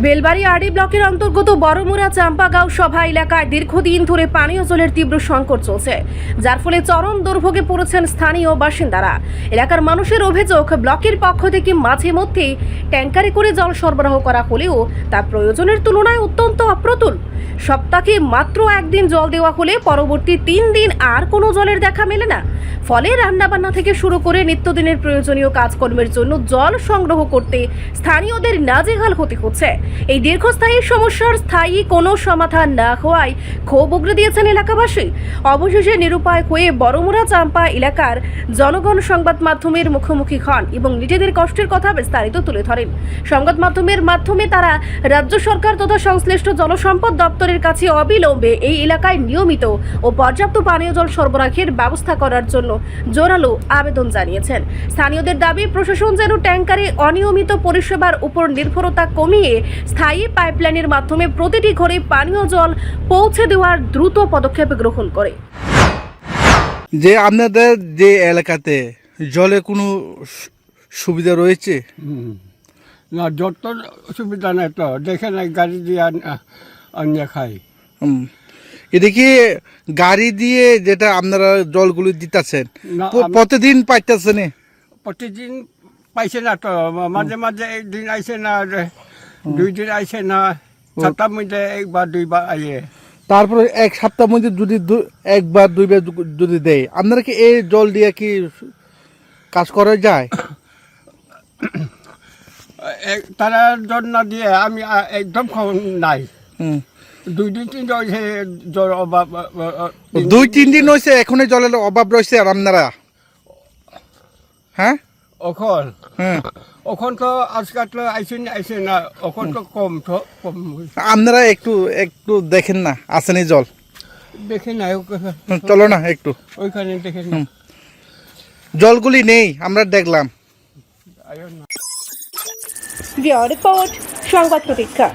Belbari RD ব্লকের অন্তর্গত বড়মুড়া চাম্পাগাঁও সভা এলাকায় দীর্ঘদিন ধরে পানীয় জলের তীব্র সংকট চলছে, যার ফলে চরম দুর্ভোগে পড়েছেন স্থানীয় বাসিন্দারা। এলাকার মানুষের অভিযোগ, ব্লকের পক্ষ থেকে মাঝে মধ্যে ট্যাঙ্কারে করে জল সরবরাহ করা হলেও তা প্রয়োজনের তুলনায় অত্যন্ত অপ্রতুল। সপ্তাহে মাত্র একদিন জল দেওয়া হলে পরবর্তী 3 দিন আর কোনো জলের দেখা মেলে না। ফলে রান্নাবান্না থেকে শুরু করে নিত্যদিনের প্রয়োজনীয় কাজকর্মের জন্য জল সংগ্রহ করতে স্থানীয়দের নাজেহাল হতে হচ্ছে। এই দীর্ঘস্থায়ী সমস্যার স্থায়ী কোনো সমাধান না হওয়ায় ক্ষোভ উগরে দিয়েছেন এলাকাবাসী। অবশেষে নিরুপায় হয়ে বড়মুড়া চাম্পা এলাকার জনগণ সংবাদ মাধ্যমের মুখোমুখি হন এবং নিজেদের কষ্টের কথা বিস্তারিত তুলে ধরেন। সংবাদ মাধ্যমের মাধ্যমে তারা রাজ্য সরকার তথা সংশ্লিষ্ট জলসম্পদ দপ্তরের কাছে অবিলম্বে এই এলাকায় নিয়মিত ও পর্যাপ্ত পানীয় জল সরবরাহের ব্যবস্থা করার জন্য জোরালো আবেদন জানিয়েছেন। স্থানীয়দের দাবি, প্রশাসন যেন ট্যাঙ্কারে অনিয়মিত পরিষেবার উপর নির্ভরতা কমিয়ে স্থায়ী পাইপলাইনের মাধ্যমে প্রতিটি ঘরে পানীয় জল পৌঁছে দেওয়ার দ্রুত পদক্ষেপ গ্রহণ করে। যে আপনাদের যে এলাকাতে জলে কোনো সুবিধা রয়েছে? না, যত সুবিধা নাই তো, দেখে নাই গাড়ি দিয়ে আনিয়ে খাই। এটা কি গাড়ি দিয়ে যেটা আপনারা জলগুলো দিতেছেন না, প্রতিদিন পাইতেছেন? প্রতিদিন পাইছে না তো, মাঝে মাঝে একদিন আইসে না, 2 দিন আইসে না, সপ্তাহের মধ্যে 1 বা 2 বার আইয়ে। তারপরে 1 সপ্তাহের মধ্যে যদি 1 বার 2 বার যদি দেয়, আপনারা কি এই জল দিয়ে কি কাজ করা যায়? তারা জল না দিয়ে আমি একদম নাই। 2 দিন 3 দিন হয়েছে জল অভাব। 2-3 দিন হয়েছে এখন জলের অভাব রয়েছে। আর আপনারা হ্যাঁ ওখন তো আজকাল তো আইসে না, ওখন তো কম আপনারা একটু দেখেন না, আসেনি জল দেখে না। চলো না একটু ওইখানে দেখে না, জলগুলি নেই, আমরা দেখলাম। রিপোর্ট, সংবাদ প্রতীক্ষা।